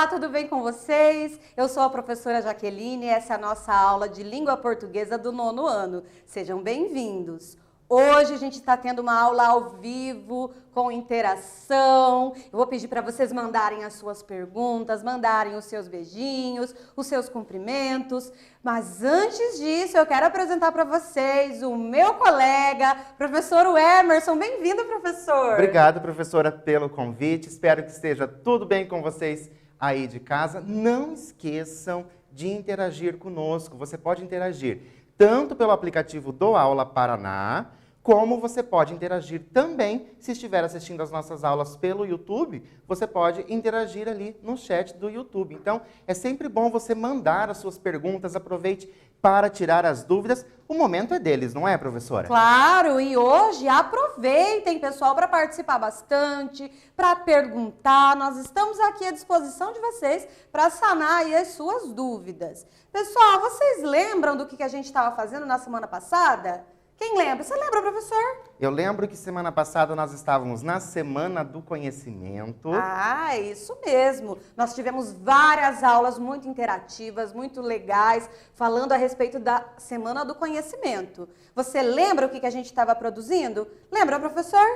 tudo bem com vocês? Eu sou a professora Jaqueline e essa é a nossa aula de língua portuguesa do 9º ano. Sejam bem-vindos. Hoje a gente está tendo uma aula ao vivo, com interação. Eu vou pedir para vocês mandarem as suas perguntas, mandarem os seus beijinhos, os seus cumprimentos. Mas antes disso, eu quero apresentar para vocês o meu colega, professor Emerson. Bem-vindo, professor! Obrigado, professora, pelo convite. Espero que esteja tudo bem com vocês aí de casa. Não esqueçam de interagir conosco. Você pode interagir tanto pelo aplicativo do Aula Paraná, como você pode interagir também, se estiver assistindo as nossas aulas pelo YouTube, você pode interagir ali no chat do YouTube. Então, é sempre bom você mandar as suas perguntas, aproveite para tirar as dúvidas. O momento é deles, não é, professora? Claro, e hoje aproveitem, pessoal, para participar bastante, para perguntar. Nós estamos aqui à disposição de vocês para sanar aí as suas dúvidas. Pessoal, vocês lembram do que a gente estava fazendo na semana passada? Quem lembra? Você lembra, professor? Eu lembro que semana passada nós estávamos na Semana do Conhecimento. Ah, isso mesmo. Nós tivemos várias aulas muito interativas, muito legais, falando a respeito da Semana do Conhecimento. Você lembra o que a gente estava produzindo? Lembra, professor?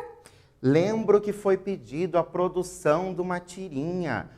Lembro que foi pedido a produção de uma tirinha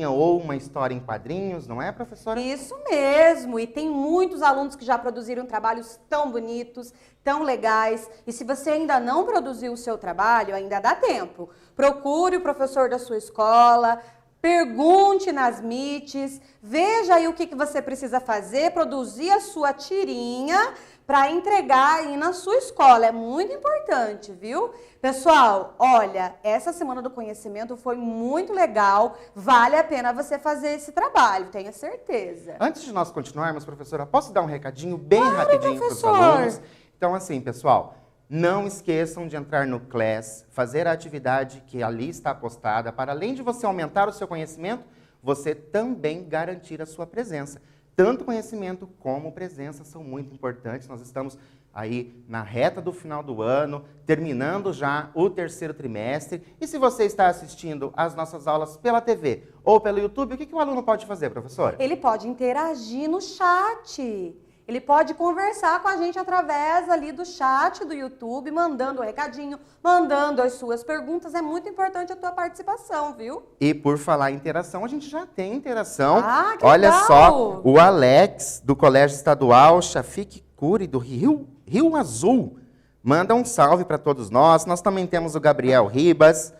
ou uma história em quadrinhos, não é, professora? Isso mesmo, e tem muitos alunos que já produziram trabalhos tão bonitos, tão legais, e se você ainda não produziu o seu trabalho, ainda dá tempo. Procure o professor da sua escola, pergunte nas meets, veja aí o que você precisa fazer, produzir a sua tirinha para entregar aí na sua escola. É muito importante, viu? Pessoal, olha, essa Semana do Conhecimento foi muito legal. Vale a pena você fazer esse trabalho, tenha certeza. Antes de nós continuarmos, professora, posso dar um recadinho bem rapidinho para os professor. alunos? Então, assim, pessoal, não esqueçam de entrar no Class, fazer a atividade que ali está postada, para além de você aumentar o seu conhecimento, você também garantir a sua presença. Tanto conhecimento como presença são muito importantes. Nós estamos aí na reta do final do ano, terminando já o 3º trimestre. E se você está assistindo às nossas aulas pela TV ou pelo YouTube, o que o aluno pode fazer, professora? Ele pode interagir no chat. Ele pode conversar com a gente através ali do chat do YouTube, mandando um recadinho, mandando as suas perguntas. É muito importante a tua participação, viu? E por falar em interação, a gente já tem interação. Ah, que Olha legal. só, o Alex, do Colégio Estadual Shafiq Cury, do Rio Azul, manda um salve para todos nós. Nós também temos o Gabriel Ribas,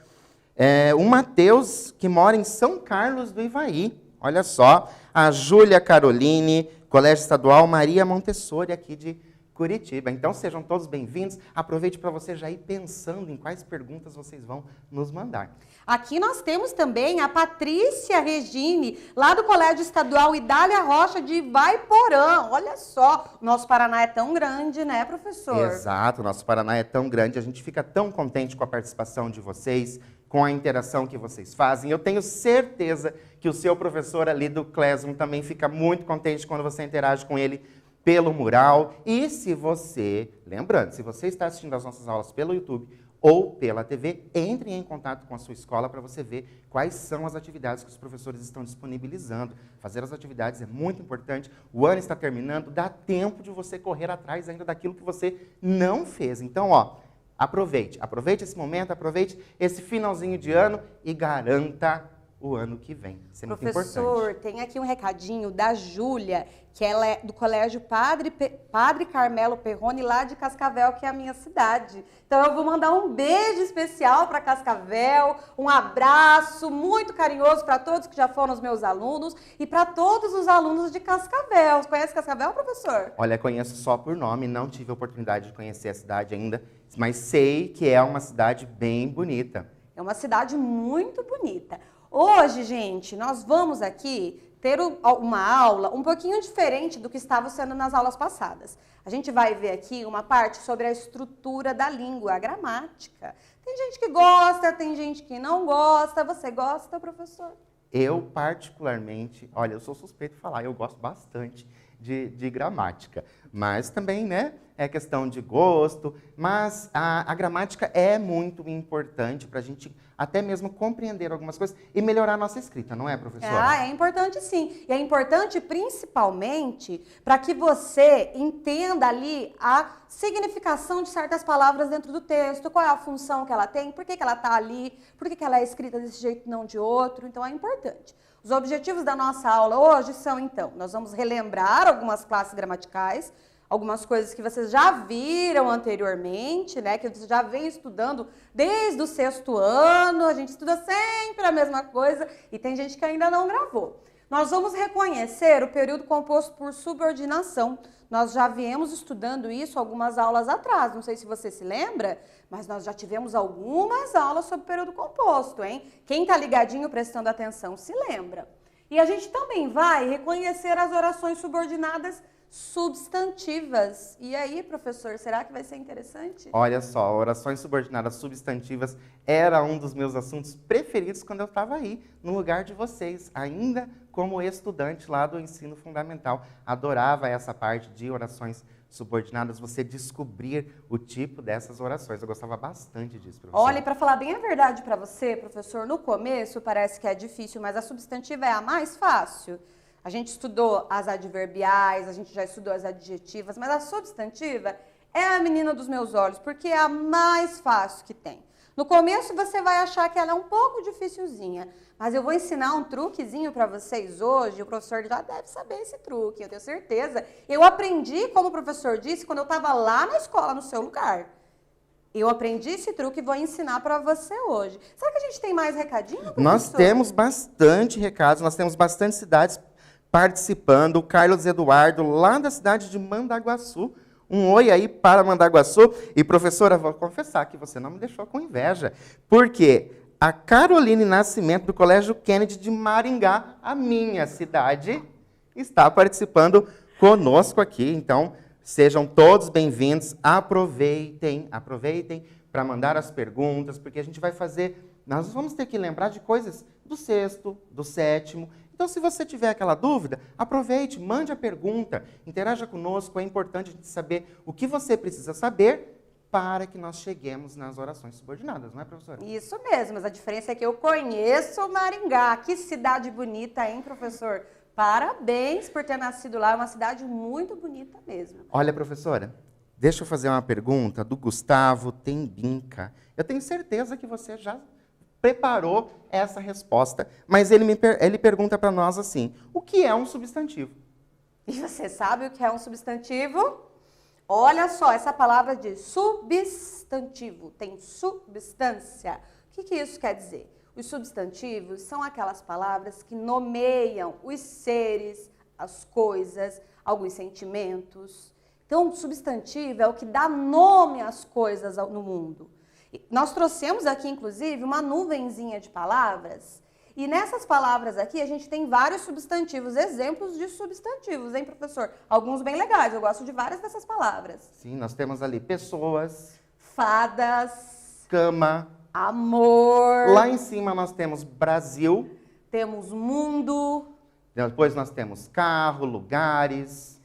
o Matheus, que mora em São Carlos do Ivaí. Olha só, a Júlia Caroline, Colégio Estadual Maria Montessori, aqui de Curitiba. Então, sejam todos bem-vindos. Aproveite para você já ir pensando em quais perguntas vocês vão nos mandar. Aqui nós temos também a Patrícia Regine, lá do Colégio Estadual Idália Rocha de Ivaiporã. Olha só, o nosso Paraná é tão grande, né, professor? Exato, o nosso Paraná é tão grande, a gente fica tão contente com a participação de vocês, com a interação que vocês fazem. Eu tenho certeza que o seu professor ali do Classroom também fica muito contente quando você interage com ele pelo mural. E se você, lembrando, se você está assistindo as nossas aulas pelo YouTube ou pela TV, entre em contato com a sua escola para você ver quais são as atividades que os professores estão disponibilizando. Fazer as atividades é muito importante. O ano está terminando, dá tempo de você correr atrás ainda daquilo que você não fez. Então, ó, aproveite esse momento, aproveite esse finalzinho de ano e garanta o ano que vem. Isso é muito importante. Professor, tem aqui um recadinho da Júlia, que ela é do Colégio Padre Carmelo Perrone, lá de Cascavel, que é a minha cidade. Então eu vou mandar um beijo especial para Cascavel, um abraço muito carinhoso para todos que já foram os meus alunos e para todos os alunos de Cascavel. Você conhece Cascavel, professor? Olha, conheço só por nome, não tive a oportunidade de conhecer a cidade ainda, mas sei que é uma cidade bem bonita. É uma cidade muito bonita. Hoje, gente, nós vamos aqui ter uma aula um pouquinho diferente do que estava sendo nas aulas passadas. A gente vai ver aqui uma parte sobre a estrutura da língua, a gramática. Tem gente que gosta, tem gente que não gosta. Você gosta, professor? Eu, particularmente, olha, eu sou suspeito de falar, eu gosto bastante de gramática. Mas também, né, é questão de gosto, mas a gramática é muito importante para a gente até mesmo compreender algumas coisas e melhorar a nossa escrita, não é, professora? Ah, é importante sim. E é importante principalmente para que você entenda ali a significação de certas palavras dentro do texto, qual é a função que ela tem, por que ela está ali, por que ela é escrita desse jeito e não de outro. Então é importante. Os objetivos da nossa aula hoje são, então, nós vamos relembrar algumas classes gramaticais, algumas coisas que vocês já viram anteriormente, né? Que você já vem estudando desde o 6º ano, a gente estuda sempre a mesma coisa e tem gente que ainda não gravou. Nós vamos reconhecer o período composto por subordinação. Nós já viemos estudando isso algumas aulas atrás, não sei se você se lembra, mas nós já tivemos algumas aulas sobre o período composto, hein? Quem está ligadinho, prestando atenção, se lembra. E a gente também vai reconhecer as orações subordinadas substantivas. E aí, professor, será que vai ser interessante? Olha só, orações subordinadas substantivas era um dos meus assuntos preferidos quando eu estava aí, no lugar de vocês, ainda como estudante lá do ensino fundamental. Adorava essa parte de orações subordinadas, você descobrir o tipo dessas orações. Eu gostava bastante disso, professor. Olha, e para falar bem a verdade para você, professor, no começo parece que é difícil, mas a substantiva é a mais fácil. A gente estudou as adverbiais, a gente já estudou as adjetivas, mas a substantiva é a menina dos meus olhos, porque é a mais fácil que tem. No começo você vai achar que ela é um pouco dificilzinha, mas eu vou ensinar um truquezinho para vocês hoje, o professor já deve saber esse truque, eu tenho certeza. Eu aprendi, como o professor disse, quando eu estava lá na escola, no seu lugar. Eu aprendi esse truque e vou ensinar para você hoje. Será que a gente tem mais recadinho, professor? Nós temos bastante recados, nós temos bastante cidades participando. O Carlos Eduardo, lá da cidade de Mandaguaçu. Um oi aí para Mandaguaçu. E, professora, vou confessar que você não me deixou com inveja. Porque a Caroline Nascimento, do Colégio Kennedy de Maringá, a minha cidade, está participando conosco aqui. Então, sejam todos bem-vindos. Aproveitem para mandar as perguntas, porque a gente vai fazer... Nós vamos ter que lembrar de coisas do 6º, do 7º. Então, se você tiver aquela dúvida, aproveite, mande a pergunta, interaja conosco. É importante a gente saber o que você precisa saber para que nós cheguemos nas orações subordinadas, não é, professora? Isso mesmo, mas a diferença é que eu conheço Maringá. Que cidade bonita, hein, professor? Parabéns por ter nascido lá, é uma cidade muito bonita mesmo. Olha, professora, deixa eu fazer uma pergunta do Gustavo Tembinca. Eu tenho certeza que você já preparou essa resposta, mas ele pergunta para nós assim, o que é um substantivo? E você sabe o que é um substantivo? Olha só, essa palavra de substantivo, tem substância. O que isso quer dizer? Os substantivos são aquelas palavras que nomeiam os seres, as coisas, alguns sentimentos. Então, o substantivo é o que dá nome às coisas no mundo. Nós trouxemos aqui, inclusive, uma nuvenzinha de palavras, e nessas palavras aqui a gente tem vários substantivos, exemplos de substantivos, hein, professor? Alguns bem legais, eu gosto de várias dessas palavras. Sim, nós temos ali pessoas, fadas, cama, amor. Lá em cima nós temos Brasil. Temos mundo. Depois nós temos carro, lugares.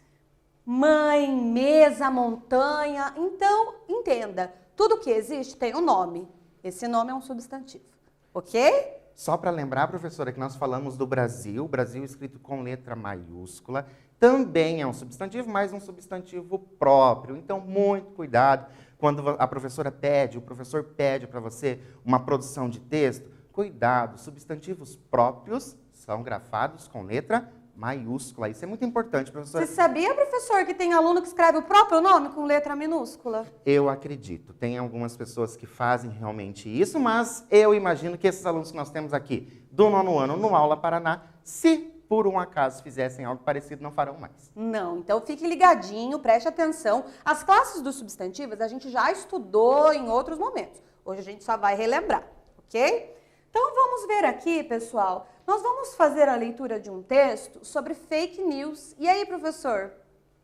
Mãe, mesa, montanha. Então, entenda. Tudo que existe tem um nome. Esse nome é um substantivo, ok? Só para lembrar, professora, que nós falamos do Brasil, Brasil escrito com letra maiúscula, também é um substantivo, mas um substantivo próprio. Então, muito cuidado quando a professora pede, o professor pede para você uma produção de texto. Cuidado, substantivos próprios são grafados com letra maiúscula. Isso é muito importante, professora. Você sabia, professor, que tem aluno que escreve o próprio nome com letra minúscula? Eu acredito. Tem algumas pessoas que fazem realmente isso, mas eu imagino que esses alunos que nós temos aqui do 9º ano no Aula Paraná, se por um acaso fizessem algo parecido, não farão mais. Não, então fique ligadinho, preste atenção. As classes dos substantivos a gente já estudou em outros momentos. Hoje a gente só vai relembrar, ok? Então vamos ver aqui, pessoal. Nós vamos fazer a leitura de um texto sobre fake news. E aí, professor?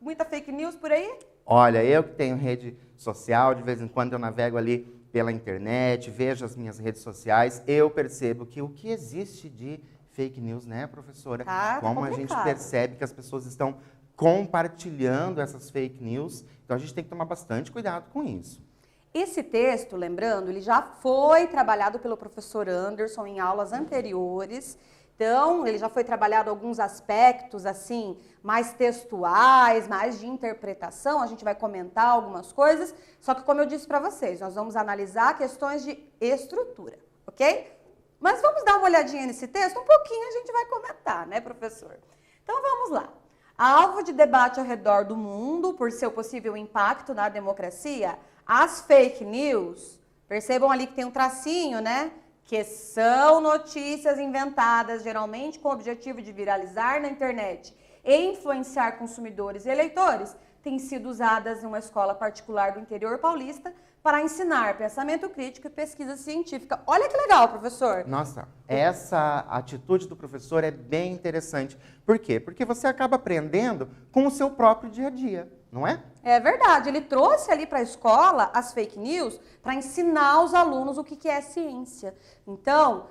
Muita fake news por aí? Olha, eu que tenho rede social, de vez em quando eu navego ali pela internet, vejo as minhas redes sociais, eu percebo que o que existe de fake news, né, professora? Tá Como complicado. a gente percebe que as pessoas estão compartilhando essas fake news. Então, a gente tem que tomar bastante cuidado com isso. Esse texto, lembrando, ele já foi trabalhado pelo professor Anderson em aulas anteriores. Então, ele já foi trabalhado alguns aspectos, assim, mais textuais, mais de interpretação. A gente vai comentar algumas coisas. Só que, como eu disse para vocês, nós vamos analisar questões de estrutura, ok? Mas vamos dar uma olhadinha nesse texto? Um pouquinho a gente vai comentar, né, professor? Então, vamos lá. Alvo de debate ao redor do mundo por seu possível impacto na democracia, as fake news, percebam ali que tem um tracinho, né? Que são notícias inventadas, geralmente com o objetivo de viralizar na internet e influenciar consumidores e eleitores, têm sido usadas em uma escola particular do interior paulista para ensinar pensamento crítico e pesquisa científica. Olha que legal, professor. Nossa, essa atitude do professor é bem interessante. Por quê? Porque você acaba aprendendo com o seu próprio dia a dia, não é? É verdade, ele trouxe ali para a escola as fake news para ensinar os alunos o que é ciência. Então,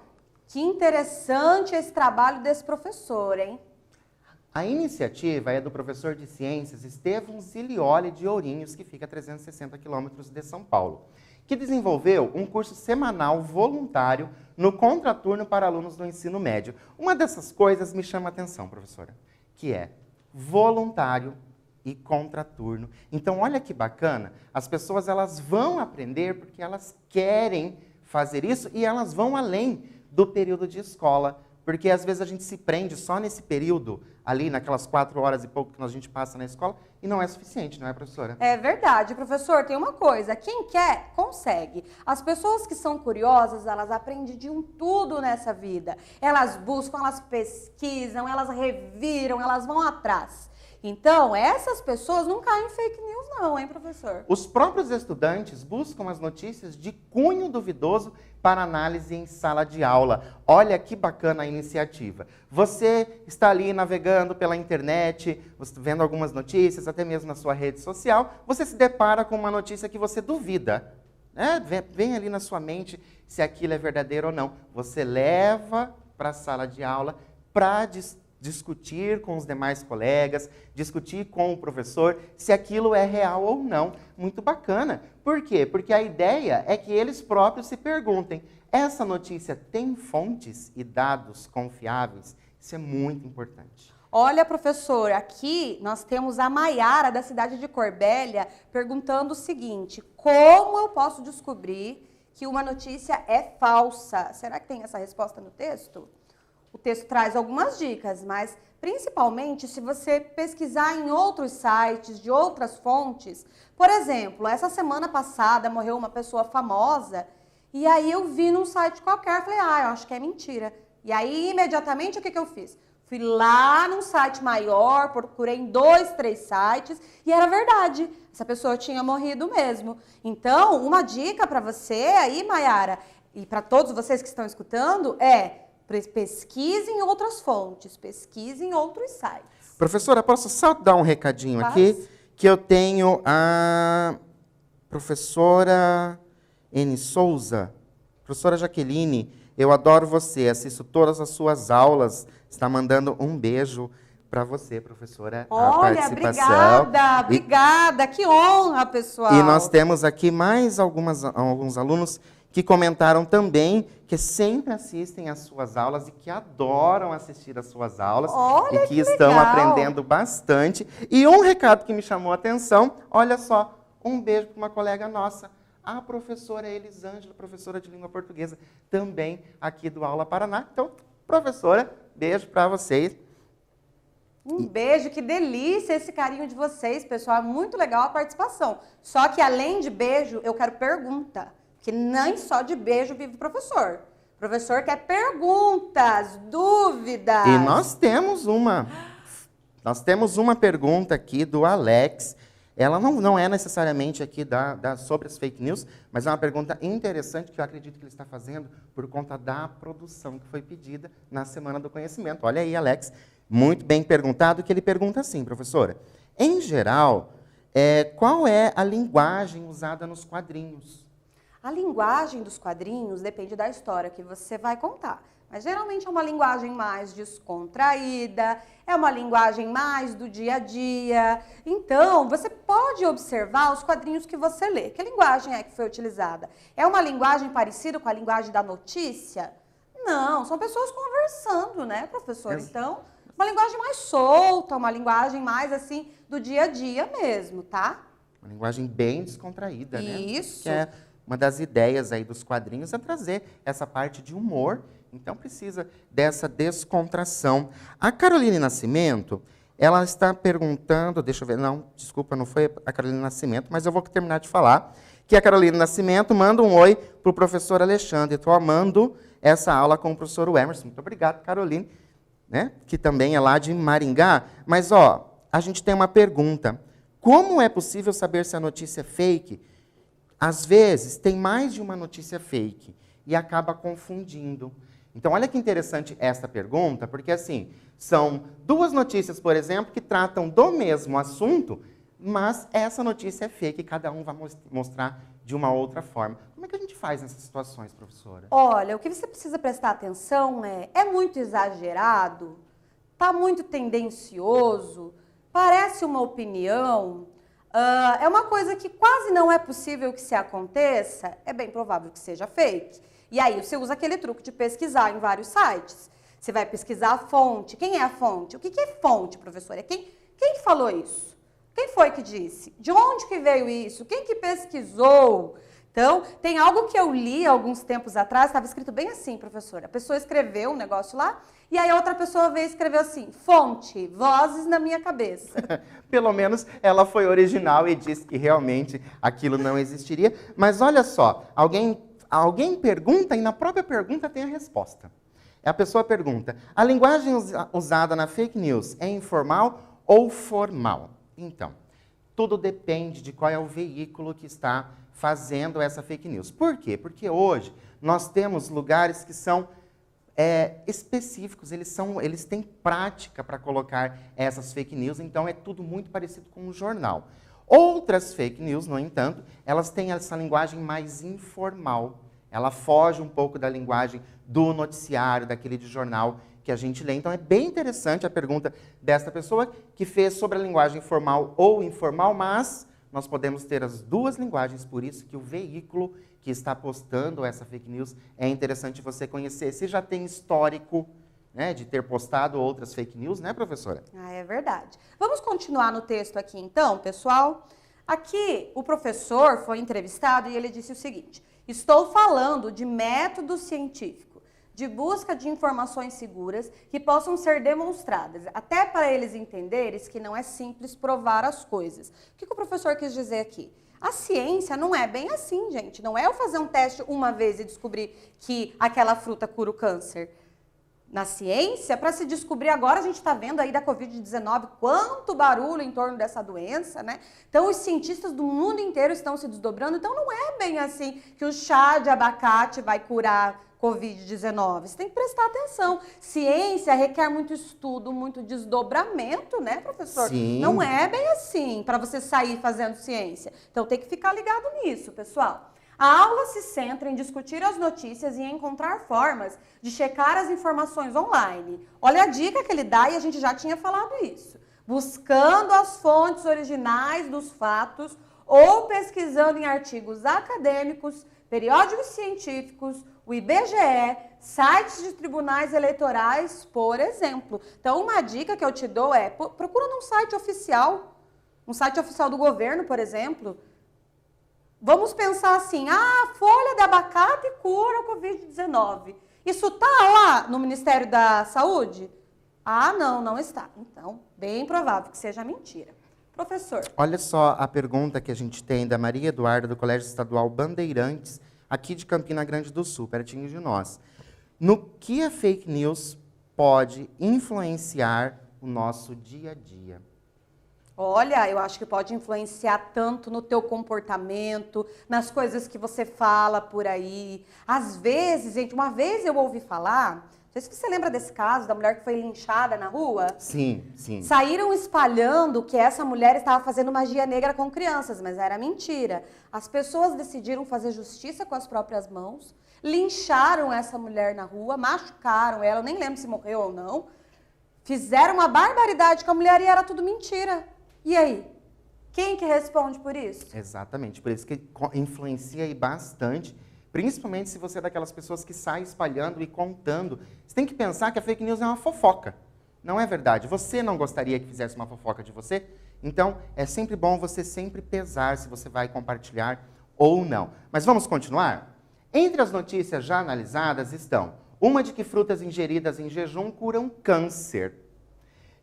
que interessante esse trabalho desse professor, hein? A iniciativa é do professor de ciências Estevão Zilioli de Ourinhos, que fica a 360 quilômetros de São Paulo, que desenvolveu um curso semanal voluntário no contraturno para alunos do ensino médio. Uma dessas coisas me chama a atenção, professora, que é voluntário e contraturno. Então, olha que bacana, as pessoas elas vão aprender porque elas querem fazer isso e elas vão além do período de escola, porque às vezes a gente se prende só nesse período, ali naquelas 4 horas e pouco que a gente passa na escola, e não é suficiente, não é, professora? É verdade, professor, tem uma coisa, quem quer, consegue. As pessoas que são curiosas, elas aprendem de um tudo nessa vida. Elas buscam, elas pesquisam, elas reviram, elas vão atrás. Então, essas pessoas não caem em fake news não, hein, professor? Os próprios estudantes buscam as notícias de cunho duvidoso para análise em sala de aula. Olha que bacana a iniciativa. Você está ali navegando pela internet, vendo algumas notícias, até mesmo na sua rede social, você se depara com uma notícia que você duvida. Vem ali na sua mente se aquilo é verdadeiro ou não. Você leva para a sala de aula para discutir com os demais colegas, discutir com o professor se aquilo é real ou não. Muito bacana. Por quê? Porque a ideia é que eles próprios se perguntem, essa notícia tem fontes e dados confiáveis? Isso é muito importante. Olha, professor, aqui nós temos a Maiara, da cidade de Corbélia, perguntando o seguinte, como eu posso descobrir que uma notícia é falsa? Será que tem essa resposta no texto? O texto traz algumas dicas, mas principalmente se você pesquisar em outros sites, de outras fontes. Por exemplo, essa semana passada morreu uma pessoa famosa e aí eu vi num site qualquer, falei, eu acho que é mentira. E aí, imediatamente, o que eu fiz? Fui lá num site maior, procurei em 2, 3 sites e era verdade. Essa pessoa tinha morrido mesmo. Então, uma dica para você aí, Maiara, e para todos vocês que estão escutando é pesquise em outras fontes, pesquise em outros sites. Professora, posso só dar um recadinho aqui? Que eu tenho a professora N. Souza, professora Jaqueline, eu adoro você, assisto todas as suas aulas, está mandando um beijo para você, professora. Olha, a participação. Obrigada, que honra, pessoal. E nós temos aqui mais alguns alunos que comentaram também que sempre assistem às suas aulas e que adoram assistir às suas aulas. Olha, e que estão legal. Aprendendo bastante. E um recado que me chamou a atenção, olha só, um beijo para uma colega nossa, a professora Elisângela, professora de língua portuguesa, também aqui do Aula Paraná. Então, professora, beijo para vocês. Um beijo, que delícia esse carinho de vocês, pessoal. É muito legal a participação. Só que além de beijo, eu quero pergunta. Que nem só de beijo vive o professor. O professor quer perguntas, dúvidas. E nós temos uma pergunta aqui do Alex. Ela não é necessariamente aqui sobre as fake news, mas é uma pergunta interessante que eu acredito que ele está fazendo por conta da produção que foi pedida na Semana do Conhecimento. Olha aí, Alex, muito bem perguntado, que ele pergunta assim, professora. Em geral, qual é a linguagem usada nos quadrinhos? A linguagem dos quadrinhos depende da história que você vai contar. Mas geralmente é uma linguagem mais descontraída, é uma linguagem mais do dia a dia. Então, você pode observar os quadrinhos que você lê. Que linguagem é que foi utilizada? É uma linguagem parecida com a linguagem da notícia? Não, são pessoas conversando, né, professor? Então, uma linguagem mais solta, uma linguagem mais, assim, do dia a dia mesmo, tá? Uma linguagem bem descontraída, né? Isso. Que é uma das ideias aí dos quadrinhos é trazer essa parte de humor. Então, precisa dessa descontração. A Caroline Nascimento, ela está perguntando, deixa eu ver, não, desculpa, não foi a Caroline Nascimento, mas eu vou terminar de falar, que a Caroline Nascimento manda um oi para o professor Alexandre. Estou amando essa aula com o professor Emerson. Muito obrigado, Caroline, né? Que também é lá de Maringá. Mas, ó, a gente tem uma pergunta. Como é possível saber se a notícia é fake? Às vezes, tem mais de uma notícia fake e acaba confundindo. Então, olha que interessante esta pergunta, porque, assim, são duas notícias, por exemplo, que tratam do mesmo assunto, mas essa notícia é fake e cada um vai mostrar de uma outra forma. Como é que a gente faz nessas situações, professora? Olha, o que você precisa prestar atenção é muito exagerado? Está muito tendencioso? Parece uma opinião? É uma coisa que quase não é possível que se aconteça? É bem provável que seja fake. E aí você usa aquele truque de pesquisar em vários sites. Você vai pesquisar a fonte. Quem é a fonte? O que é fonte, professora? Quem falou isso? Quem foi que disse? De onde que veio isso? Quem que pesquisou? Então, tem algo que eu li alguns tempos atrás, estava escrito bem assim, professora. A pessoa escreveu um negócio lá, e aí a outra pessoa veio e escreveu assim, fonte, vozes na minha cabeça. Pelo menos ela foi original e disse que realmente aquilo não existiria. Mas olha só, alguém pergunta e na própria pergunta tem a resposta. A pessoa pergunta, a linguagem usada na fake news é informal ou formal? Então, tudo depende de qual é o veículo que está fazendo essa fake news. Por quê? Porque hoje nós temos lugares que são específicos, eles têm prática para colocar essas fake news, então é tudo muito parecido com um jornal. Outras fake news, no entanto, elas têm essa linguagem mais informal. Ela foge um pouco da linguagem do noticiário, daquele de jornal que a gente lê. Então, é bem interessante a pergunta desta pessoa que fez sobre a linguagem formal ou informal, mas nós podemos ter as duas linguagens, por isso que o veículo que está postando essa fake news é interessante você conhecer. Se já tem histórico, né, de ter postado outras fake news, né, professora? Ah, é verdade. Vamos continuar no texto aqui, então, pessoal? Aqui, o professor foi entrevistado e ele disse o seguinte, estou falando de método científico, de busca de informações seguras que possam ser demonstradas, até para eles entenderem que não é simples provar as coisas. O que o professor quis dizer aqui? A ciência não é bem assim, gente. Não é eu fazer um teste uma vez e descobrir que aquela fruta cura o câncer. Na ciência, para se descobrir agora, a gente está vendo aí da Covid-19 quanto barulho em torno dessa doença, né? Então, os cientistas do mundo inteiro estão se desdobrando. Então, não é bem assim que o chá de abacate vai curar Covid-19. Você tem que prestar atenção. Ciência requer muito estudo, muito desdobramento, né, professor? Sim. Não é bem assim para você sair fazendo ciência. Então, tem que ficar ligado nisso, pessoal. A aula se centra em discutir as notícias e em encontrar formas de checar as informações online. Olha a dica que ele dá e a gente já tinha falado isso. Buscando as fontes originais dos fatos ou pesquisando em artigos acadêmicos, periódicos científicos, o IBGE, sites de tribunais eleitorais, por exemplo. Então, uma dica que eu te dou é, procura num site oficial do governo, por exemplo. Vamos pensar assim, folha de abacate cura o Covid-19. Isso está lá no Ministério da Saúde? Não está. Então, bem provável que seja mentira. Professor. Olha só a pergunta que a gente tem da Maria Eduarda, do Colégio Estadual Bandeirantes, aqui de Campina Grande do Sul, pertinho de nós. No que a fake news pode influenciar o nosso dia a dia? Olha, eu acho que pode influenciar tanto no teu comportamento, nas coisas que você fala por aí. Às vezes, gente, uma vez eu ouvi falar, não sei se você lembra desse caso, da mulher que foi linchada na rua. Sim, sim. Saíram espalhando que essa mulher estava fazendo magia negra com crianças, mas era mentira. As pessoas decidiram fazer justiça com as próprias mãos, lincharam essa mulher na rua, machucaram ela, eu nem lembro se morreu ou não, fizeram uma barbaridade com a mulher e era tudo mentira. E aí? Quem que responde por isso? Exatamente, por isso que influencia aí bastante, principalmente se você é daquelas pessoas que sai espalhando e contando. Você tem que pensar que a fake news é uma fofoca. Não é verdade. Você não gostaria que fizesse uma fofoca de você? Então, é sempre bom você sempre pesar se você vai compartilhar ou não. Mas vamos continuar? Entre as notícias já analisadas estão uma de que frutas ingeridas em jejum curam câncer,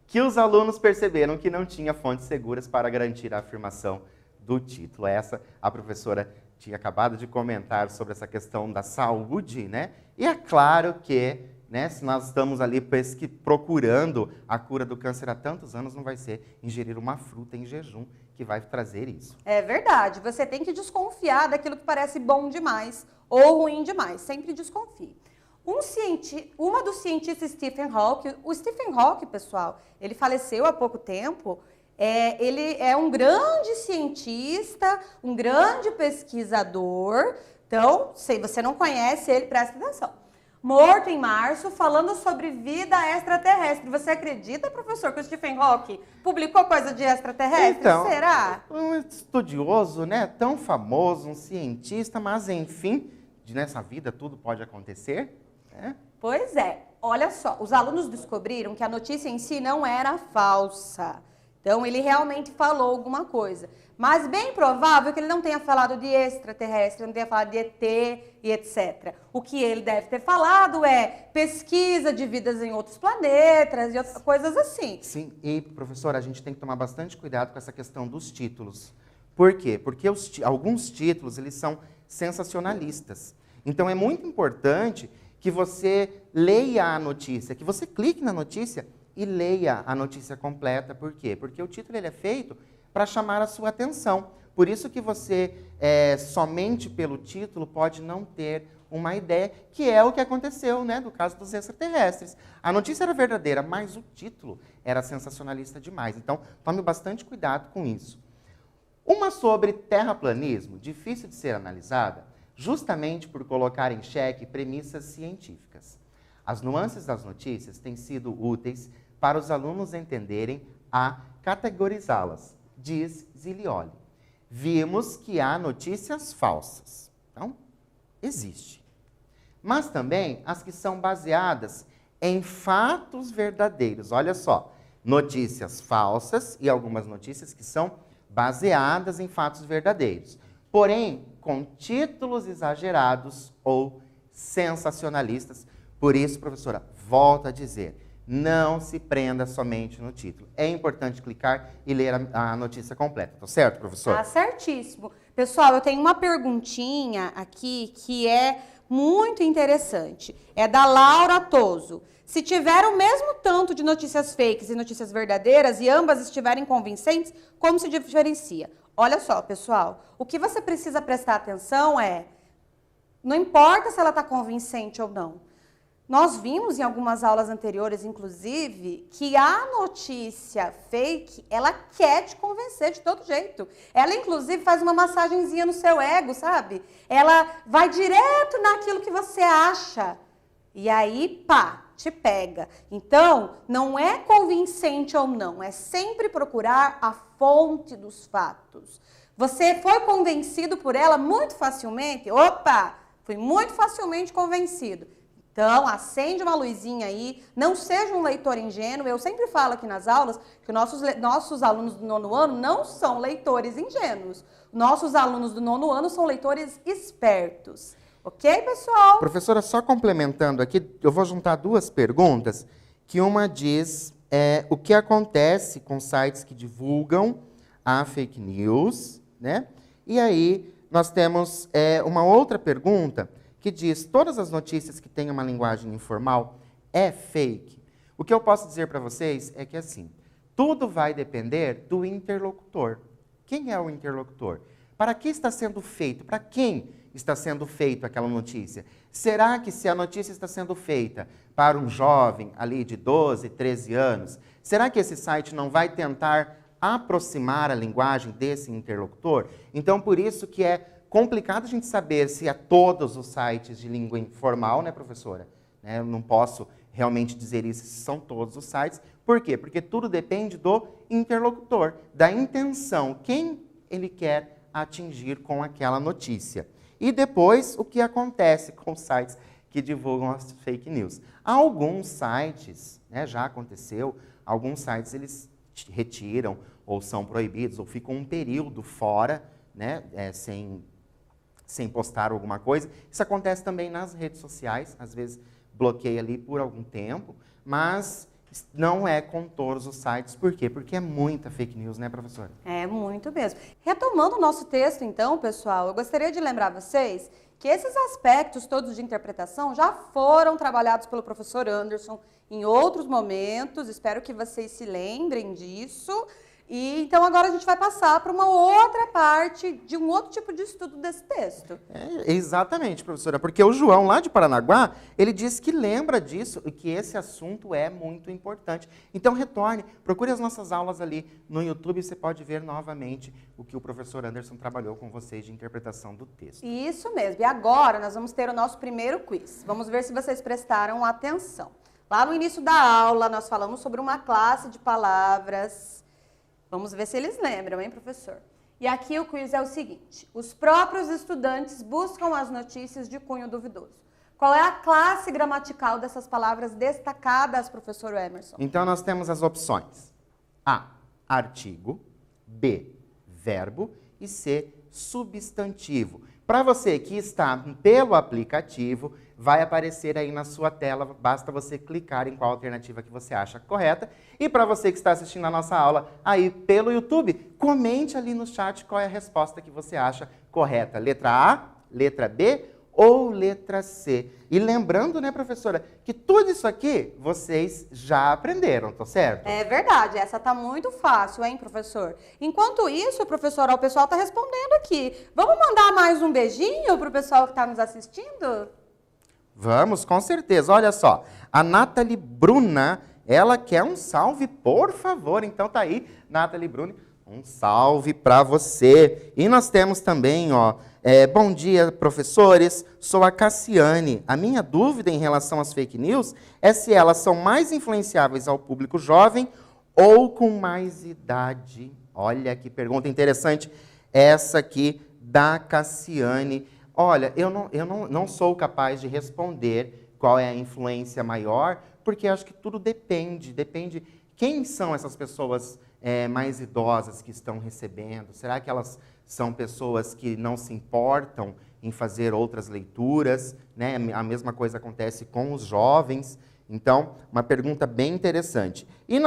que os alunos perceberam que não tinha fontes seguras para garantir a afirmação do título. Essa, a professora tinha acabado de comentar sobre essa questão da saúde, né? E é claro que, né, se nós estamos ali procurando a cura do câncer há tantos anos, não vai ser ingerir uma fruta em jejum que vai trazer isso. É verdade, você tem que desconfiar daquilo que parece bom demais ou ruim demais, sempre desconfie. Uma dos cientistas Stephen Hawking, o Stephen Hawking, pessoal, ele faleceu há pouco tempo, ele é um grande cientista, um grande pesquisador, então, se você não conhece ele, presta atenção. Morto em março, falando sobre vida extraterrestre. Você acredita, professor, que o Stephen Hawking publicou coisa de extraterrestre? Então, será? Um estudioso, né, tão famoso, um cientista, mas enfim, nessa vida tudo pode acontecer. Pois é, olha só, os alunos descobriram que a notícia em si não era falsa. Então, ele realmente falou alguma coisa. Mas bem provável que ele não tenha falado de extraterrestre, não tenha falado de ET e etc. O que ele deve ter falado é pesquisa de vidas em outros planetas e outras coisas assim. Sim, e professora, a gente tem que tomar bastante cuidado com essa questão dos títulos. Por quê? Porque alguns títulos, eles são sensacionalistas. Então, é muito importante que você leia a notícia, que você clique na notícia e leia a notícia completa. Por quê? Porque o título ele é feito para chamar a sua atenção. Por isso que você, somente pelo título, pode não ter uma ideia, que é o que aconteceu, né, no caso dos extraterrestres. A notícia era verdadeira, mas o título era sensacionalista demais. Então, tome bastante cuidado com isso. Uma sobre terraplanismo, difícil de ser analisada, justamente por colocar em xeque premissas científicas. As nuances das notícias têm sido úteis para os alunos entenderem a categorizá-las, diz Zilioli. Vimos que há notícias falsas. Então, existe. Mas também as que são baseadas em fatos verdadeiros. Olha só, notícias falsas e algumas notícias que são baseadas em fatos verdadeiros. Porém, com títulos exagerados ou sensacionalistas. Por isso, professora, volto a dizer, não se prenda somente no título. É importante clicar e ler a notícia completa. Tá certo, professor? Tá certíssimo. Pessoal, eu tenho uma perguntinha aqui que é muito interessante. É da Laura Toso. Se tiver o mesmo tanto de notícias fakes e notícias verdadeiras e ambas estiverem convincentes, como se diferencia? Olha só, pessoal, o que você precisa prestar atenção não importa se ela está convincente ou não. Nós vimos em algumas aulas anteriores, inclusive, que a notícia fake, ela quer te convencer de todo jeito. Ela, inclusive, faz uma massagenzinha no seu ego, sabe? Ela vai direto naquilo que você acha. E aí, pá, te pega. Então, não é convincente ou não, é sempre procurar a fonte dos fatos. Você foi convencido por ela muito facilmente? Opa, fui muito facilmente convencido. Então, acende uma luzinha aí, não seja um leitor ingênuo. Eu sempre falo aqui nas aulas que nossos alunos do 9º ano não são leitores ingênuos. Nossos alunos do 9º ano são leitores espertos. Ok, pessoal? Professora, só complementando aqui, eu vou juntar duas perguntas, que uma diz o que acontece com sites que divulgam a fake news, né? E aí nós temos uma outra pergunta que diz, todas as notícias que têm uma linguagem informal é fake? O que eu posso dizer para vocês é que assim, tudo vai depender do interlocutor. Quem é o interlocutor? Para que está sendo feito? Para quem está sendo feita aquela notícia? Será que se a notícia está sendo feita para um jovem ali de 12, 13 anos, será que esse site não vai tentar aproximar a linguagem desse interlocutor? Então, por isso que é complicado a gente saber se é todos os sites de língua informal, né, professora? Né, eu não posso realmente dizer isso se são todos os sites. Por quê? Porque tudo depende do interlocutor, da intenção, quem ele quer atingir com aquela notícia. E depois, o que acontece com os sites que divulgam as fake news? Alguns sites, né, já aconteceu, alguns sites eles retiram ou são proibidos ou ficam um período fora, né, sem postar alguma coisa. Isso acontece também nas redes sociais, às vezes bloqueia ali por algum tempo, mas não é com todos os sites. Por quê? Porque é muita fake news, né, professora? É muito mesmo. Retomando o nosso texto, então, pessoal, eu gostaria de lembrar vocês que esses aspectos todos de interpretação já foram trabalhados pelo professor Anderson em outros momentos. Espero que vocês se lembrem disso. E então agora a gente vai passar para uma outra parte de um outro tipo de estudo desse texto. Exatamente, professora, porque o João, lá de Paranaguá, ele disse que lembra disso e que esse assunto é muito importante. Então retorne, procure as nossas aulas ali no YouTube e você pode ver novamente o que o professor Anderson trabalhou com vocês de interpretação do texto. Isso mesmo, e agora nós vamos ter o nosso primeiro quiz. Vamos ver se vocês prestaram atenção. Lá no início da aula nós falamos sobre uma classe de palavras. Vamos ver se eles lembram, hein, professor? E aqui o quiz é o seguinte: os próprios estudantes buscam as notícias de cunho duvidoso. Qual é a classe gramatical dessas palavras destacadas, professor Emerson? Então, nós temos as opções: A, artigo; B, verbo; e C, substantivo. Para você que está pelo aplicativo, vai aparecer aí na sua tela, basta você clicar em qual alternativa que você acha correta. E para você que está assistindo a nossa aula aí pelo YouTube, comente ali no chat qual é a resposta que você acha correta. Letra A, letra B ou letra C. E lembrando, né, professora, que tudo isso aqui vocês já aprenderam, tá certo? É verdade, essa tá muito fácil, hein, professor? Enquanto isso, professor, o pessoal tá respondendo aqui. Vamos mandar mais um beijinho pro pessoal que tá nos assistindo? Vamos, com certeza. Olha só, a Nathalie Bruna, ela quer um salve, por favor. Então tá aí, Nathalie Bruna, um salve para você. E nós temos também, ó, bom dia, professores, sou a Cassiane. A minha dúvida em relação às fake news é se elas são mais influenciáveis ao público jovem ou com mais idade. Olha que pergunta interessante essa aqui da Cassiane. Olha, eu não sou capaz de responder qual é a influência maior, porque acho que tudo depende quem são essas pessoas mais idosas que estão recebendo. Será que elas são pessoas que não se importam em fazer outras leituras, né? A mesma coisa acontece com os jovens. Então, uma pergunta bem interessante. E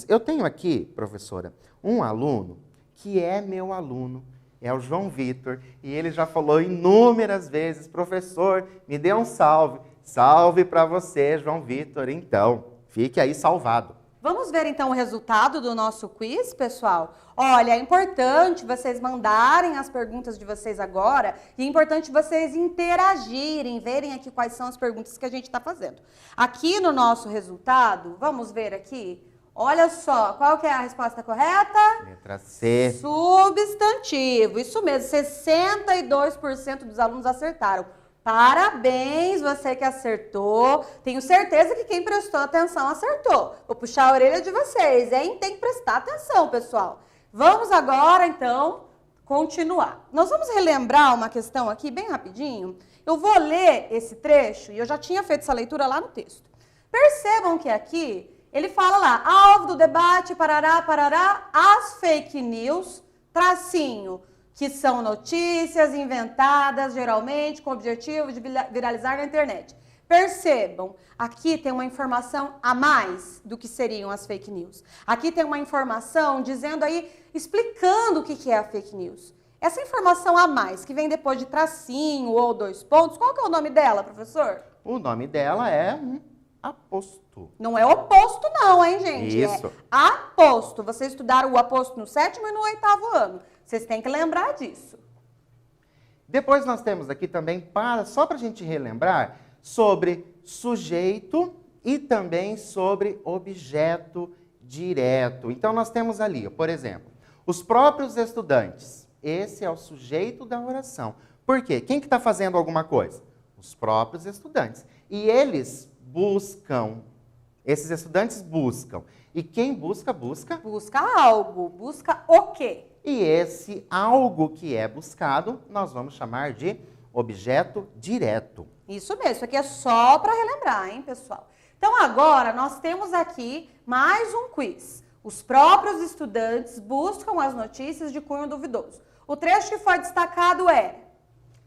eu tenho aqui, professora, um aluno que é meu aluno, é o João Vitor, e ele já falou inúmeras vezes: professor, me dê um salve. Salve para você, João Vitor. Então, fique aí salvado. Vamos ver então o resultado do nosso quiz, pessoal? Olha, é importante vocês mandarem as perguntas de vocês agora e é importante vocês interagirem, verem aqui quais são as perguntas que a gente está fazendo. Aqui no nosso resultado, vamos ver aqui. Olha só, qual que é a resposta correta? Letra C. Substantivo, isso mesmo, 62% dos alunos acertaram. Parabéns, você que acertou. Tenho certeza que quem prestou atenção acertou. Vou puxar a orelha de vocês, hein? Tem que prestar atenção, pessoal. Vamos agora, então, continuar. Nós vamos relembrar uma questão aqui bem rapidinho. Eu vou ler esse trecho e eu já tinha feito essa leitura lá no texto. Percebam que aqui ele fala lá: alvo do debate, parará, parará, as fake news, tracinho, que são notícias inventadas, geralmente, com o objetivo de viralizar na internet. Percebam, aqui tem uma informação a mais do que seriam as fake news. Aqui tem uma informação dizendo aí, explicando o que é a fake news. Essa informação a mais, que vem depois de tracinho ou 2 pontos, qual que é o nome dela, professor? O nome dela é aposto. Não é oposto não, hein, gente? Isso. É aposto. Vocês estudaram o aposto no 7º e no 8º ano. Vocês têm que lembrar disso. Depois nós temos aqui também, só para a gente relembrar, sobre sujeito e também sobre objeto direto. Então, nós temos ali, por exemplo, os próprios estudantes. Esse é o sujeito da oração. Por quê? Quem que está fazendo alguma coisa? Os próprios estudantes. E eles buscam. Esses estudantes buscam. E quem busca, busca? Busca algo. Busca o quê? E esse algo que é buscado, nós vamos chamar de objeto direto. Isso mesmo. Isso aqui é só para relembrar, hein, pessoal? Então, agora, nós temos aqui mais um quiz. Os próprios estudantes buscam as notícias de cunho duvidoso. O trecho que foi destacado é...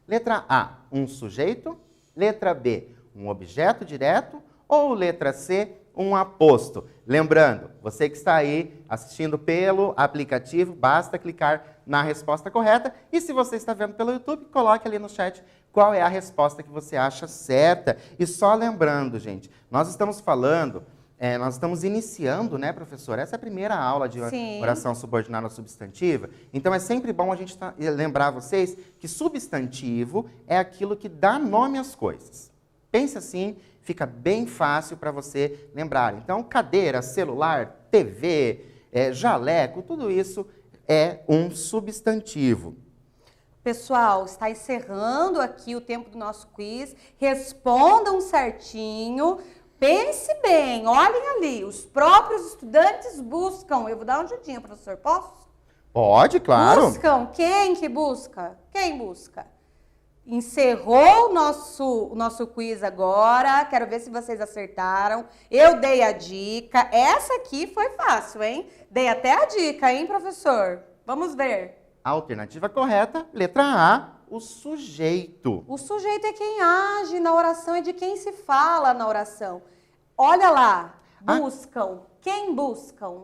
Letra A, um sujeito. Letra B, um objeto direto. Ou letra C, um aposto. Lembrando, você que está aí assistindo pelo aplicativo, basta clicar na resposta correta. E se você está vendo pelo YouTube, coloque ali no chat qual é a resposta que você acha certa. E só lembrando, gente, nós estamos falando, nós estamos iniciando, né, professor? Essa é a primeira aula de oração subordinada substantiva. Então, é sempre bom a gente lembrar vocês que substantivo é aquilo que dá nome às coisas. Pense assim, fica bem fácil para você lembrar. Então, cadeira, celular, TV, jaleco, tudo isso é um substantivo. Pessoal, está encerrando aqui o tempo do nosso quiz. Respondam certinho. Pense bem, olhem ali. Os próprios estudantes buscam. Eu vou dar uma ajudinha, professor, posso? Pode, claro. Buscam. Quem que busca? Quem busca? Encerrou o nosso quiz agora. Quero ver se vocês acertaram. Eu dei a dica. Essa aqui foi fácil, hein? Dei até a dica, hein, professor? Vamos ver. A alternativa correta, letra A, o sujeito. O sujeito é quem age na oração, é de quem se fala na oração. Olha lá, buscam. Quem buscam?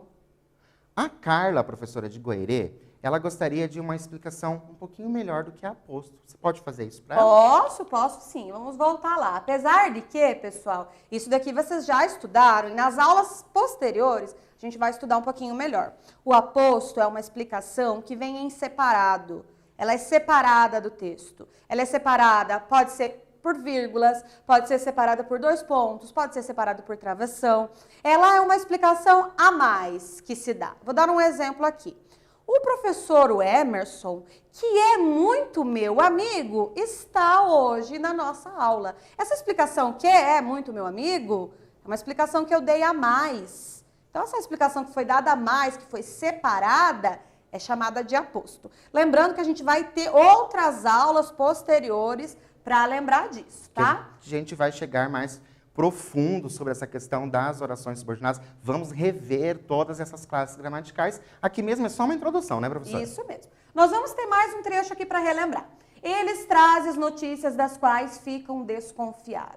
A Carla, professora de Goerê, ela gostaria de uma explicação um pouquinho melhor do que a aposto. Você pode fazer isso para ela? Posso sim. Vamos voltar lá. Apesar de que, pessoal, isso daqui vocês já estudaram e nas aulas posteriores a gente vai estudar um pouquinho melhor. O aposto é uma explicação que vem em separado. Ela é separada do texto. Ela é separada, pode ser por vírgulas, pode ser separada por 2 pontos, pode ser separada por travessão. Ela é uma explicação a mais que se dá. Vou dar um exemplo aqui. O professor Emerson, que é muito meu amigo, está hoje na nossa aula. Essa explicação que é muito meu amigo, é uma explicação que eu dei a mais. Então, essa explicação que foi dada a mais, que foi separada, é chamada de aposto. Lembrando que a gente vai ter outras aulas posteriores para lembrar disso, tá? A gente vai chegar mais profundo sobre essa questão das orações subordinadas. Vamos rever todas essas classes gramaticais. Aqui mesmo é só uma introdução, né, professora? Isso mesmo. Nós vamos ter mais um trecho aqui para relembrar. Eles trazem as notícias das quais ficam desconfiados.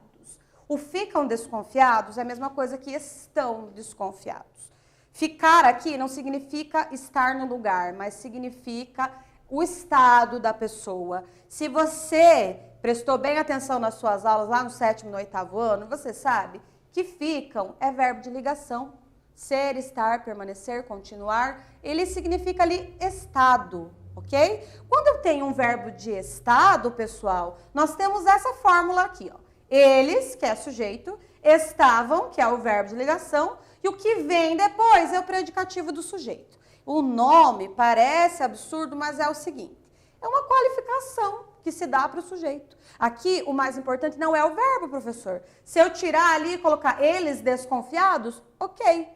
O ficam desconfiados é a mesma coisa que estão desconfiados. Ficar aqui não significa estar no lugar, mas significa o estado da pessoa. Se você prestou bem atenção nas suas aulas lá no 7º e no 8º ano, você sabe que ficam é verbo de ligação. Ser, estar, permanecer, continuar, ele significa ali estado, ok? Quando eu tenho um verbo de estado, pessoal, nós temos essa fórmula aqui, ó. Eles, que é sujeito, estavam, que é o verbo de ligação, e o que vem depois é o predicativo do sujeito. O nome parece absurdo, mas é o seguinte, é uma qualificação que se dá para o sujeito. Aqui, o mais importante não é o verbo, professor. Se eu tirar ali e colocar eles desconfiados, ok.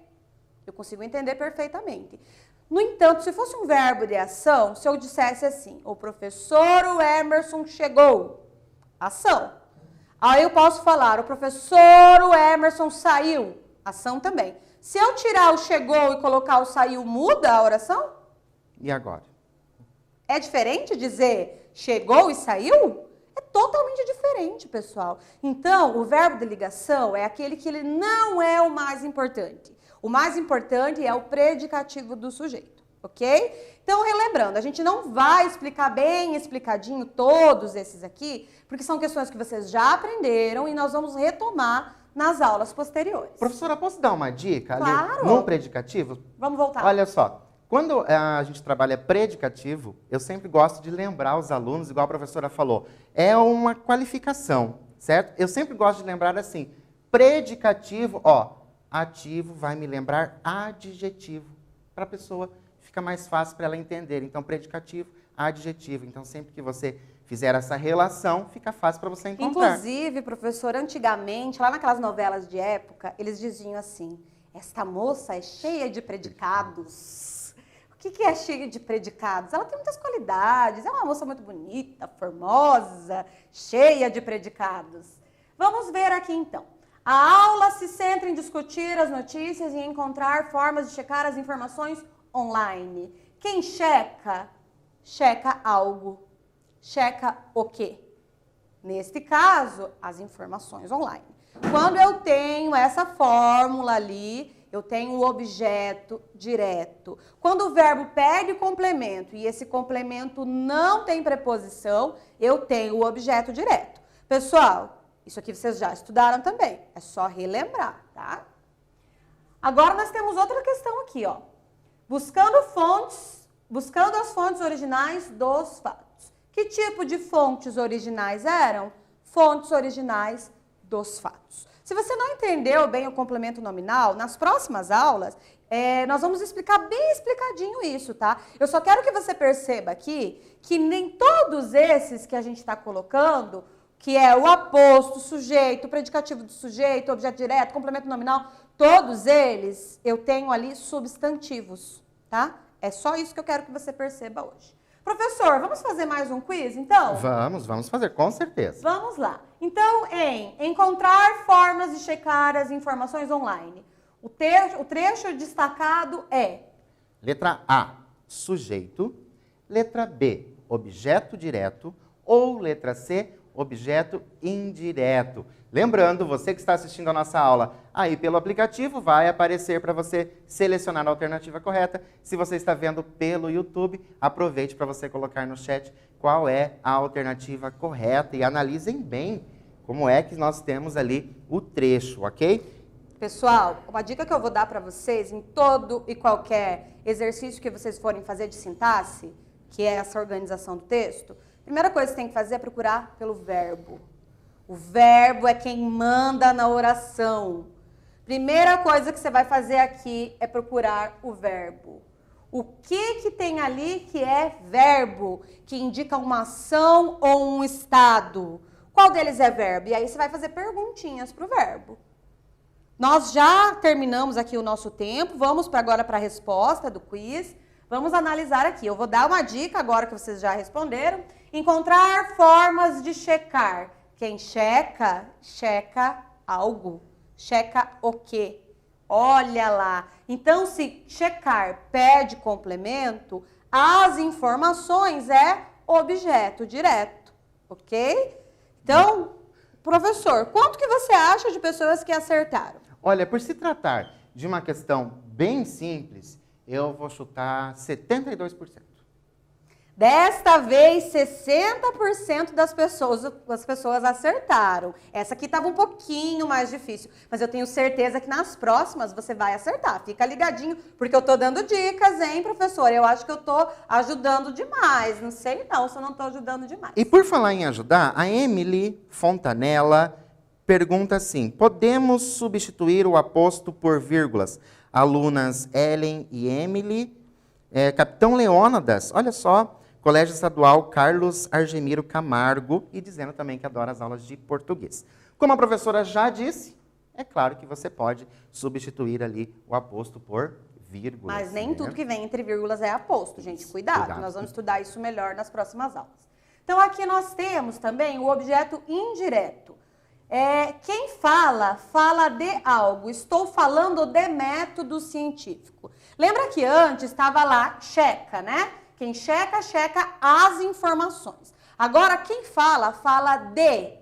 Eu consigo entender perfeitamente. No entanto, se fosse um verbo de ação, se eu dissesse assim, o professor Emerson chegou, ação. Aí eu posso falar, o professor Emerson saiu, ação também. Se eu tirar o chegou e colocar o saiu, muda a oração? E agora? É diferente dizer chegou e saiu? É totalmente diferente, pessoal. Então, o verbo de ligação é aquele que ele não é o mais importante. O mais importante é o predicativo do sujeito, ok? Então, relembrando, a gente não vai explicar bem explicadinho todos esses aqui, porque são questões que vocês já aprenderam e nós vamos retomar nas aulas posteriores. Professora, posso dar uma dica Claro. ali no predicativo? Vamos voltar. Olha só, Quando a gente trabalha predicativo, eu sempre gosto de lembrar os alunos, igual a professora falou, é uma qualificação, certo? Eu sempre gosto de lembrar assim, predicativo, ó, ativo vai me lembrar adjetivo, para a pessoa fica mais fácil para ela entender. Então, predicativo, adjetivo. Então, sempre que você fizer essa relação, fica fácil para você encontrar. Inclusive, professor, antigamente, lá naquelas novelas de época, eles diziam assim, esta moça é cheia de predicados. O que é cheia de predicados? Ela tem muitas qualidades, é uma moça muito bonita, formosa, cheia de predicados. Vamos ver aqui então. A aula se centra em discutir as notícias e encontrar formas de checar as informações online. Quem checa, checa algo. Checa o quê? Neste caso, as informações online. Quando eu tenho essa fórmula ali, eu tenho o objeto direto. Quando o verbo pede complemento e esse complemento não tem preposição, eu tenho o objeto direto. Pessoal, isso aqui vocês já estudaram também. É só relembrar, tá? Agora nós temos outra questão aqui, ó. Buscando as fontes originais dos fatos. Que tipo de fontes originais eram? Fontes originais dos fatos. Se você não entendeu bem o complemento nominal, nas próximas aulas, nós vamos explicar bem explicadinho isso, tá? Eu só quero que você perceba aqui que nem todos esses que a gente está colocando, que é o aposto, sujeito, o predicativo do sujeito, objeto direto, complemento nominal, todos eles eu tenho ali substantivos, tá? É só isso que eu quero que você perceba hoje. Professor, vamos fazer mais um quiz, então? Vamos fazer, com certeza. Vamos lá. Então, em encontrar formas de checar as informações online. O trecho destacado é... Letra A, sujeito. Letra B, objeto direto. Ou letra C, objeto indireto. Lembrando, você que está assistindo a nossa aula aí pelo aplicativo, vai aparecer para você selecionar a alternativa correta. Se você está vendo pelo YouTube, aproveite para você colocar no chat qual é a alternativa correta e analisem bem como é que nós temos ali o trecho, ok? Pessoal, uma dica que eu vou dar para vocês em todo e qualquer exercício que vocês forem fazer de sintaxe, que é essa organização do texto, a primeira coisa que você tem que fazer é procurar pelo verbo. O verbo é quem manda na oração. Primeira coisa que você vai fazer aqui é procurar o verbo. O que tem ali que é verbo, que indica uma ação ou um estado? Qual deles é verbo? E aí você vai fazer perguntinhas para o verbo. Nós já terminamos aqui o nosso tempo, vamos agora para a resposta do quiz. Vamos analisar aqui. Eu vou dar uma dica agora que vocês já responderam. Encontrar formas de checar. Quem checa, checa algo. Checa o quê? Olha lá. Então, se checar pede complemento, as informações é objeto direto. Ok? Então, professor, quanto que você acha de pessoas que acertaram? Olha, por se tratar de uma questão bem simples, eu vou chutar 72%. Desta vez, 60% das pessoas acertaram. Essa aqui estava um pouquinho mais difícil, mas eu tenho certeza que nas próximas você vai acertar. Fica ligadinho, porque eu estou dando dicas, hein, professor? Eu acho que eu estou ajudando demais. Não sei não se eu não estou ajudando demais. E por falar em ajudar, a Emily Fontanella pergunta assim, podemos substituir o aposto por vírgulas? Alunas Ellen e Emily, Capitão Leônadas, olha só, Colégio Estadual Carlos Argemiro Camargo, e dizendo também que adora as aulas de português. Como a professora já disse, é claro que você pode substituir ali o aposto por vírgulas. Mas nem tudo que vem entre vírgulas é aposto, gente. Cuidado, nós vamos estudar isso melhor nas próximas aulas. Então, aqui nós temos também o objeto indireto. Quem fala, fala de algo. Estou falando de método científico. Lembra que antes estava lá, checa, né? Quem checa, checa as informações. Agora, quem fala, fala de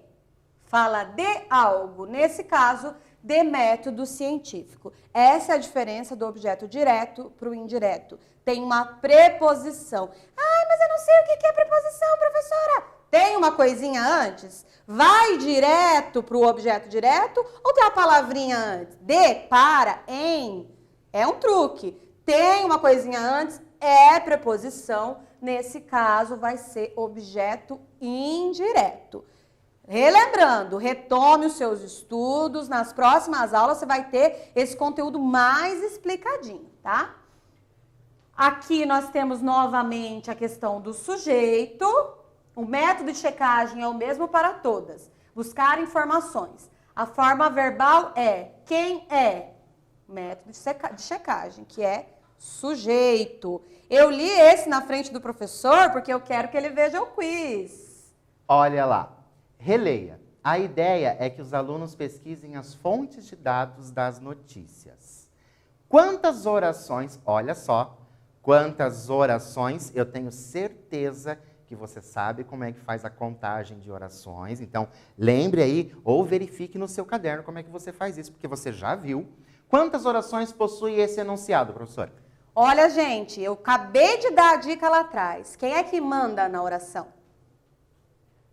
algo. Nesse caso, de método científico. Essa é a diferença do objeto direto para o indireto. Tem uma preposição. Ai, mas eu não sei o que é preposição, professora. Tem uma coisinha antes? Vai direto para o objeto direto ou tem a palavrinha antes? De, para, em. É um truque. tem uma coisinha antes, é preposição. Nesse caso, vai ser objeto indireto. Relembrando, retome os seus estudos. Nas próximas aulas, você vai ter esse conteúdo mais explicadinho, tá? Aqui nós temos novamente a questão do sujeito. O método de checagem é o mesmo para todas. Buscar informações. A forma verbal é quem é? Método de checagem, que é sujeito. Eu li esse na frente do professor porque eu quero que ele veja o quiz. Olha lá. Releia. A ideia é que os alunos pesquisem as fontes de dados das notícias. Quantas orações, olha só, quantas orações, eu tenho certeza que você sabe como é que faz a contagem de orações. Então, lembre aí ou verifique no seu caderno como é que você faz isso, porque você já viu. Quantas orações possui esse enunciado, professora? Olha, gente, eu acabei de dar a dica lá atrás. Quem é que manda na oração?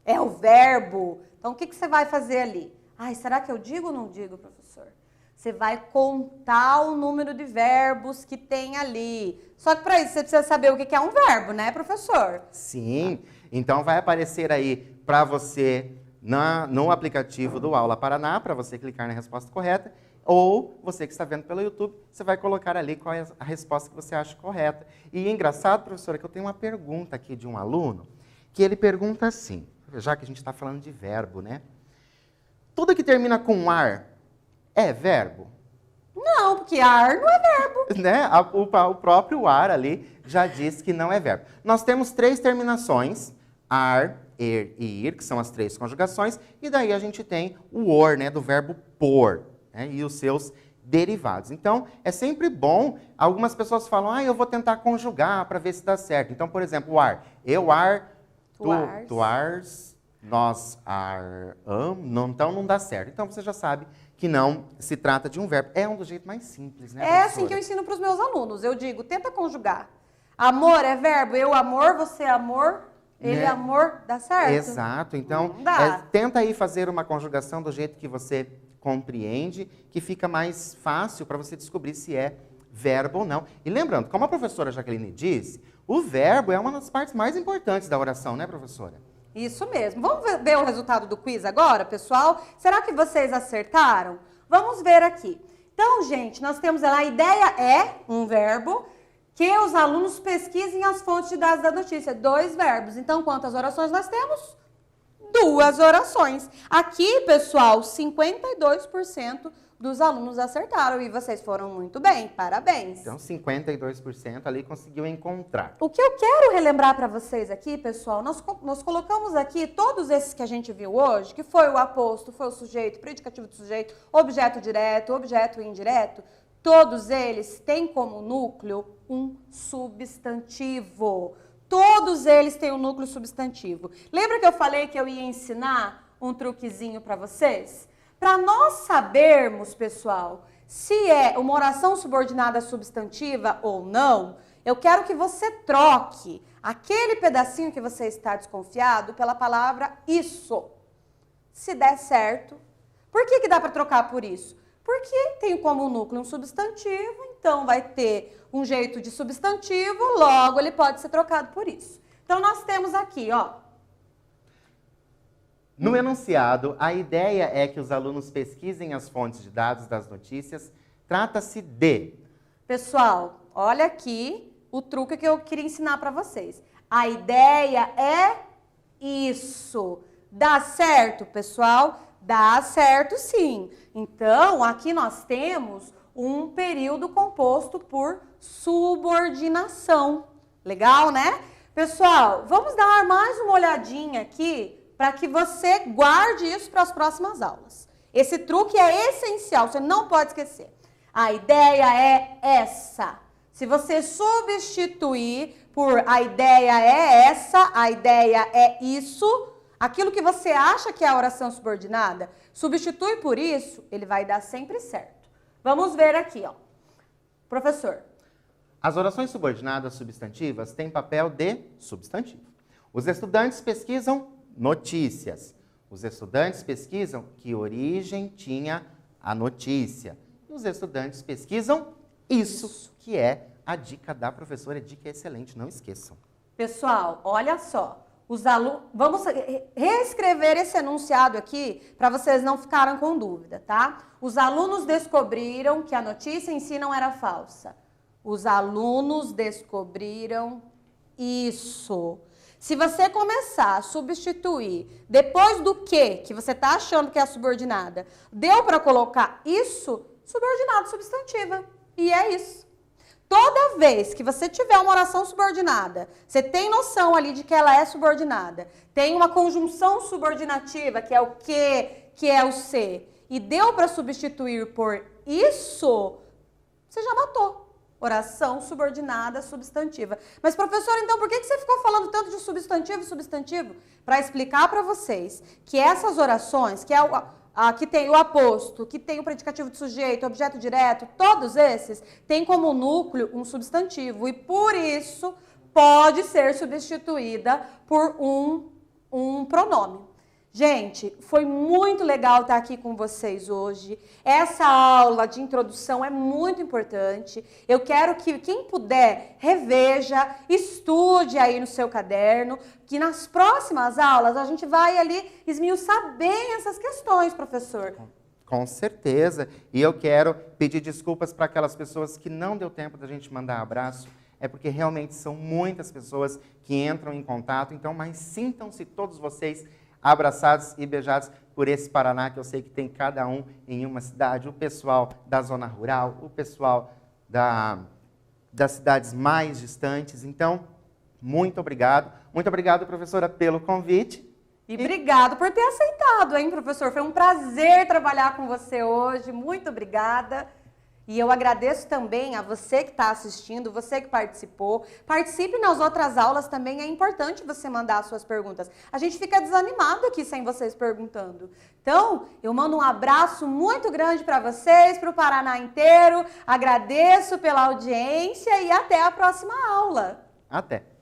É o verbo. Então, o que você vai fazer ali? Ai, será que eu digo ou não digo, professor? Você vai contar o número de verbos que tem ali. Só que para isso você precisa saber o que é um verbo, né, professor? Sim. Então, vai aparecer aí para você no aplicativo do Aula Paraná, para você clicar na resposta correta. Ou você que está vendo pelo YouTube, você vai colocar ali qual é a resposta que você acha correta. E é engraçado, professora, que eu tenho uma pergunta aqui de um aluno, que ele pergunta assim, já que a gente está falando de verbo, né? Tudo que termina com ar é verbo? Não, porque ar não é verbo. Né? O próprio ar ali já diz que não é verbo. Nós temos 3 terminações, ar, er e ir, que são as 3 conjugações, e daí a gente tem o or, né, do verbo pôr. E os seus derivados. Então, é sempre bom, algumas pessoas falam, eu vou tentar conjugar para ver se dá certo. Então, por exemplo, o ar. Eu, ar, tu ars, nós, ar, am, então não dá certo. Então, você já sabe que não se trata de um verbo. É um do jeito mais simples, né, É professora? assim que eu ensino para os meus alunos. Eu digo, tenta conjugar. Amor é verbo, eu amor, você amor, ele amor, dá certo? Exato. Então, tenta aí fazer uma conjugação do jeito que você compreende, que fica mais fácil para você descobrir se é verbo ou não. E lembrando, como a professora Jaqueline disse, o verbo é uma das partes mais importantes da oração, né, professora? Isso mesmo. Vamos ver o resultado do quiz agora, pessoal? Será que vocês acertaram? Vamos ver aqui. Então, gente, nós temos lá, a ideia é um verbo, que os alunos pesquisem as fontes de dados da notícia. 2 verbos. Então, quantas orações nós temos? 2 orações. Aqui, pessoal, 52% dos alunos acertaram e vocês foram muito bem. Parabéns. Então, 52% ali conseguiu encontrar. O que eu quero relembrar para vocês aqui, pessoal, nós colocamos aqui todos esses que a gente viu hoje, que foi o aposto, foi o sujeito, predicativo do sujeito, objeto direto, objeto indireto, todos eles têm como núcleo um substantivo. Todos eles têm um núcleo substantivo. Lembra que eu falei que eu ia ensinar um truquezinho para vocês? Para nós sabermos, pessoal, se é uma oração subordinada substantiva ou não, eu quero que você troque aquele pedacinho que você está desconfiado pela palavra isso. Se der certo. Por que dá para trocar por isso? Porque tem como núcleo um substantivo, então vai ter um jeito de substantivo, logo ele pode ser trocado por isso. Então, nós temos aqui, ó. No enunciado, a ideia é que os alunos pesquisem as fontes de dados das notícias. Trata-se de... Pessoal, olha aqui o truque que eu queria ensinar para vocês. A ideia é isso. Dá certo, pessoal? Dá certo, sim. Então, aqui nós temos um período composto por subordinação. Legal, né? Pessoal, vamos dar mais uma olhadinha aqui para que você guarde isso para as próximas aulas. Esse truque é essencial, você não pode esquecer. A ideia é essa. Se você substituir por a ideia é essa, a ideia é isso, aquilo que você acha que é a oração subordinada, substitui por isso, ele vai dar sempre certo. Vamos ver aqui, ó. Professor. As orações subordinadas substantivas têm papel de substantivo. Os estudantes pesquisam notícias. Os estudantes pesquisam que origem tinha a notícia. E os estudantes pesquisam isso, que é a dica da professora, a dica é excelente, não esqueçam. Pessoal, olha só. Os alunos, vamos reescrever esse enunciado aqui para vocês não ficarem com dúvida, tá? Os alunos descobriram que a notícia em si não era falsa. Os alunos descobriram isso. Se você começar a substituir depois do que você está achando que é a subordinada, deu para colocar isso, subordinado substantiva. E é isso. Toda vez que você tiver uma oração subordinada, você tem noção ali de que ela é subordinada, tem uma conjunção subordinativa, que é o que é o se, e deu para substituir por isso, você já matou. Oração subordinada substantiva. Mas, professor, então por que você ficou falando tanto de substantivo e substantivo? Para explicar para vocês que essas orações, que tem o aposto, que tem o predicativo de sujeito, objeto direto, todos esses têm como núcleo um substantivo e por isso pode ser substituída por um pronome. Gente, foi muito legal estar aqui com vocês hoje. Essa aula de introdução é muito importante. Eu quero que quem puder reveja, estude aí no seu caderno, que nas próximas aulas a gente vai ali esmiuçar bem essas questões, professor. Com certeza. E eu quero pedir desculpas para aquelas pessoas que não deu tempo da gente mandar abraço. É porque realmente são muitas pessoas que entram em contato. Então, mas sintam-se todos vocês abraçados e beijados por esse Paraná, que eu sei que tem cada um em uma cidade, o pessoal da zona rural, o pessoal das cidades mais distantes. Então, muito obrigado. Muito obrigado, professora, pelo convite. E obrigado por ter aceitado, hein, professor? Foi um prazer trabalhar com você hoje. Muito obrigada. E eu agradeço também a você que está assistindo, você que participou. Participe nas outras aulas também, é importante você mandar as suas perguntas. A gente fica desanimado aqui sem vocês perguntando. Então, eu mando um abraço muito grande para vocês, para o Paraná inteiro. Agradeço pela audiência e até a próxima aula. Até.